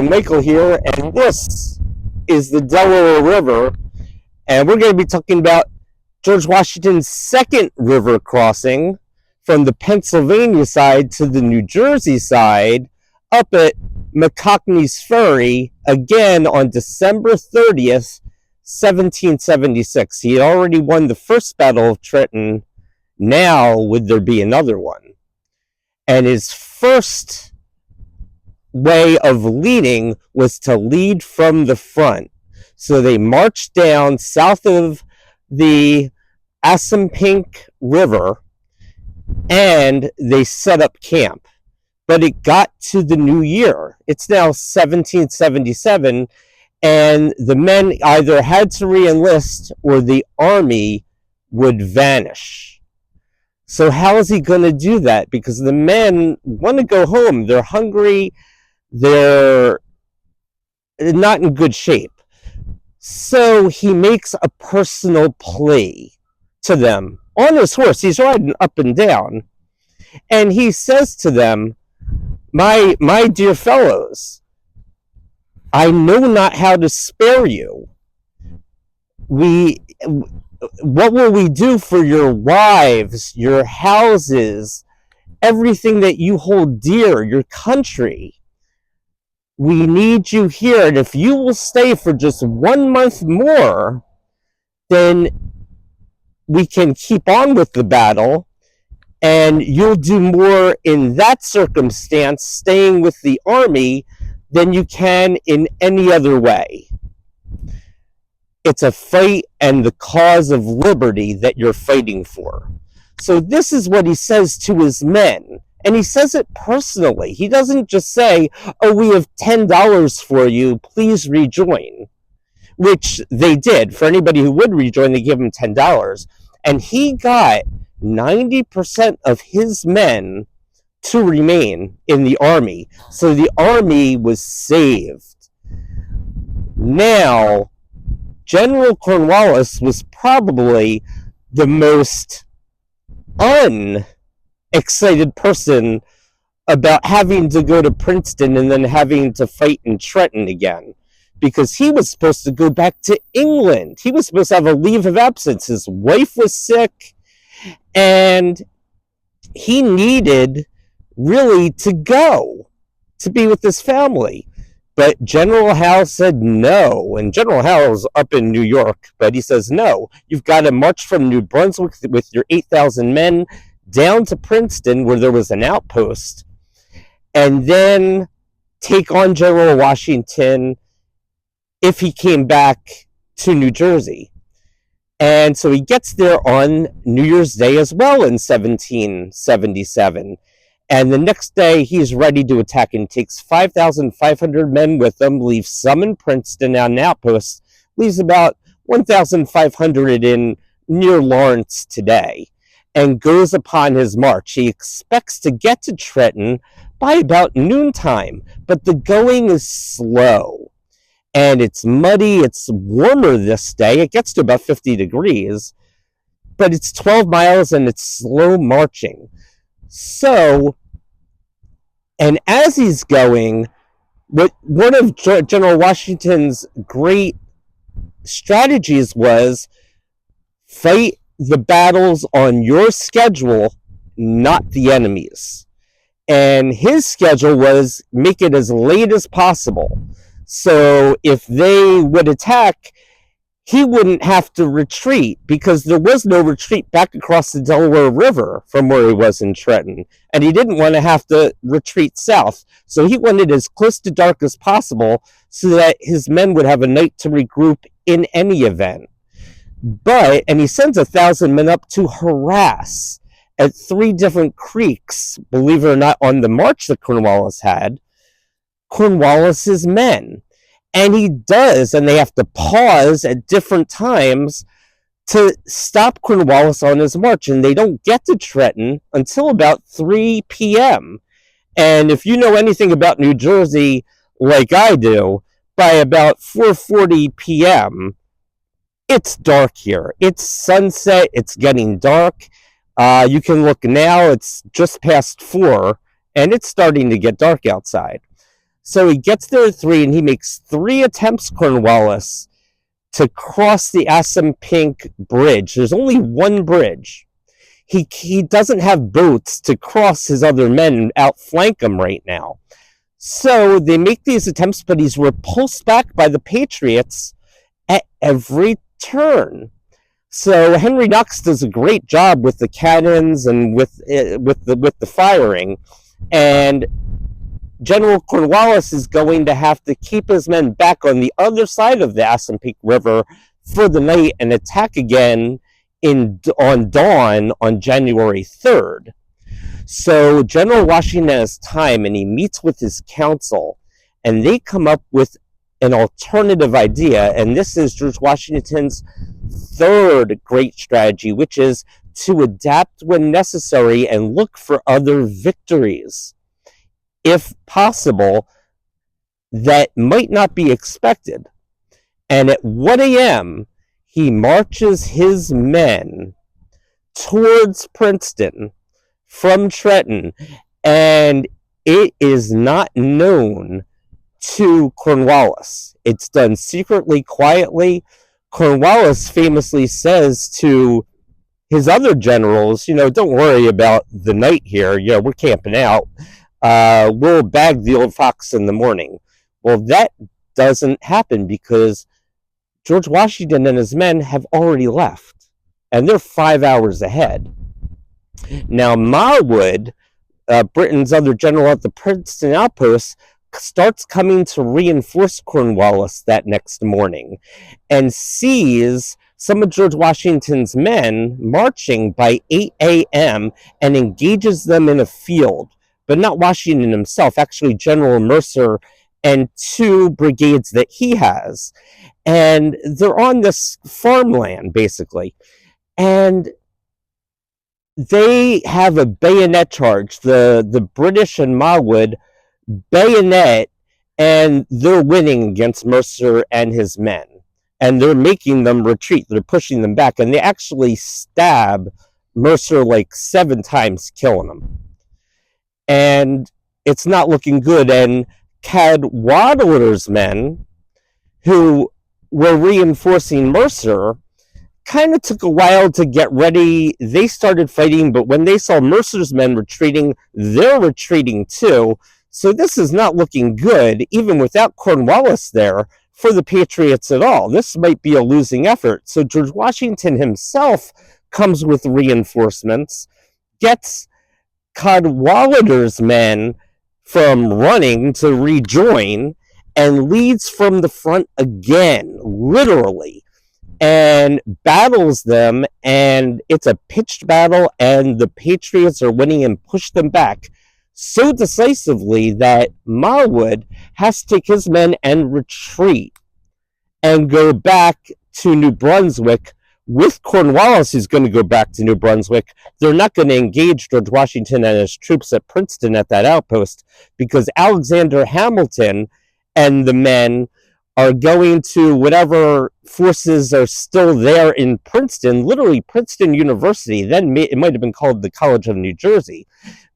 and Michael here, and this is the Delaware River, and we're going to be talking about George Washington's second river crossing from the Pennsylvania side to the New Jersey side up at McCockney's Ferry, again on December 30th, 1776. He had already won the first Battle of Trenton. Now would there be another one? And his first way of leading was to lead from the front. So they marched down south of the Assunpink River and they set up camp. But it got to the new year. It's now 1777, and the men either had to re-enlist or the army would vanish. So how is he going to do that? Because the men want to go home. They're hungry. They're not in good shape. So he makes a personal plea to them on his horse. He's riding up and down. And he says to them, my dear fellows, I know not how to spare you. What will we do for your wives, your houses, everything that you hold dear, your country? We need you here, and if you will stay for just 1 month more, then we can keep on with the battle, and you'll do more in that circumstance, staying with the army, than you can in any other way. It's a fight and the cause of liberty that you're fighting for. So this is what he says to his men. And he says it personally. He doesn't just say, oh, we have $10 for you, please rejoin. Which they did. For anybody who would rejoin, they give him $10. And he got 90% of his men to remain in the army. So the army was saved. Now, General Cornwallis was probably the most unexcited person about having to go to Princeton and then having to fight in Trenton again, because he was supposed to go back to England. He was supposed to have a leave of absence. His wife was sick, and he needed really to go to be with his family. But General Howe said no, and General Howe was up in New York, but he says, no, you've got to march from New Brunswick with your 8,000 men down to Princeton, where there was an outpost, and then take on General Washington if he came back to New Jersey. And so he gets there on New Year's Day as well in 1777. And the next day, he's ready to attack and takes 5,500 men with him, leaves some in Princeton on an outpost, leaves about 1,500 in near Lawrence today, and goes upon his march. He expects to get to Trenton by about noontime, but the going is slow, and it's muddy. It's warmer this day. It gets to about 50 degrees, but it's 12 miles, and it's slow marching. So, and as he's going, one of General Washington's great strategies was fight the battles on your schedule, not the enemy's. And his schedule was make it as late as possible. So if they would attack, he wouldn't have to retreat, because there was no retreat back across the Delaware River from where he was in Trenton. And he didn't want to have to retreat south. So he wanted as close to dark as possible so that his men would have a night to regroup in any event. And he sends 1,000 men up to harass at 3 different creeks, believe it or not, on the march that Cornwallis had, Cornwallis's men. And he does, and they have to pause at different times to stop Cornwallis on his march, and they don't get to Trenton until about 3 p.m. And if you know anything about New Jersey, like I do, by about 4:40 p.m., it's dark here. It's sunset. It's getting dark. You can look now. It's just past 4, and it's starting to get dark outside. So he gets there at 3, and he makes 3 attempts, Cornwallis, to cross the Assunpink Bridge. There's only one bridge. He doesn't have boats to cross his other men and outflank him right now. So they make these attempts, but he's repulsed back by the Patriots at every turn. So Henry Knox does a great job with the cannons and with the firing, and General Cornwallis is going to have to keep his men back on the other side of the Assunpink River for the night and attack again on dawn on January 3rd. So General Washington has time, and he meets with his council, and they come up with an alternative idea, and this is George Washington's third great strategy, which is to adapt when necessary and look for other victories, if possible, that might not be expected. And at 1 a.m., he marches his men towards Princeton from Trenton, and it is not known to Cornwallis. It's done secretly, quietly. Cornwallis famously says to his other generals, don't worry about the night here. We're camping out. We'll bag the old fox in the morning. Well, that doesn't happen because George Washington and his men have already left, and they're 5 hours ahead. Now, Marwood, Britain's other general at the Princeton outpost, starts coming to reinforce Cornwallis that next morning and sees some of George Washington's men marching by 8 a.m. and engages them in a field, but not Washington himself, actually General Mercer and 2 brigades that he has. And they're on this farmland, basically. And they have a bayonet charge. The British and Marwood bayonet, and they're winning against Mercer and his men. And they're making them retreat. They're pushing them back. And they actually stab Mercer like 7 times, killing him. And it's not looking good. And Cadwallader's men, who were reinforcing Mercer, kind of took a while to get ready. They started fighting, but when they saw Mercer's men retreating, they're retreating too. So this is not looking good, even without Cornwallis there, for the Patriots at all. This might be a losing effort. So George Washington himself comes with reinforcements, gets Cadwallader's men from running to rejoin, and leads from the front again, literally, and battles them, and it's a pitched battle, and the Patriots are winning and push them back so decisively that Marwood has to take his men and retreat and go back to New Brunswick with Cornwallis, who's going to go back to New Brunswick. They're not going to engage George Washington and his troops at Princeton at that outpost because Alexander Hamilton and the men are going to whatever forces are still there in Princeton, literally Princeton University. Then it might have been called the College of New Jersey.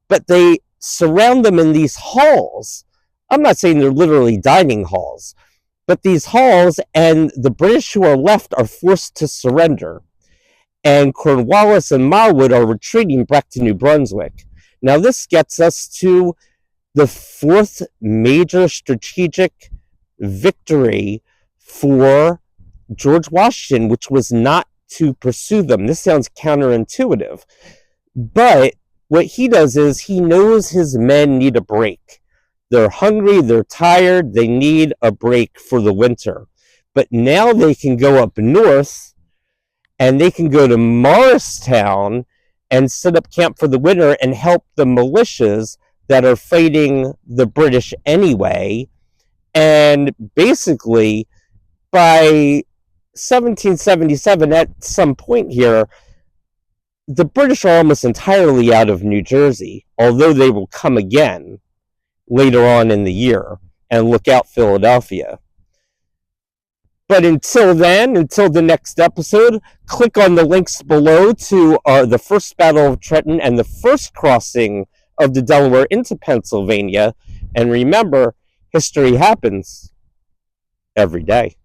But they surround them in these halls. I'm not saying they're literally dining halls, but these halls, and the British who are left are forced to surrender. And Cornwallis and Marwood are retreating back to New Brunswick. Now this gets us to the 4th major strategic victory for George Washington, which was not to pursue them. This sounds counterintuitive, but what he does is he knows his men need a break. They're hungry, they're tired, they need a break for the winter. But now they can go up north, and they can go to Morristown and set up camp for the winter and help the militias that are fighting the British anyway. And basically, by 1777, at some point here, the British are almost entirely out of New Jersey, although they will come again later on in the year, and look out Philadelphia. But until then, until the next episode, click on the links below to the First Battle of Trenton and the first crossing of the Delaware into Pennsylvania. And remember, History happens every day.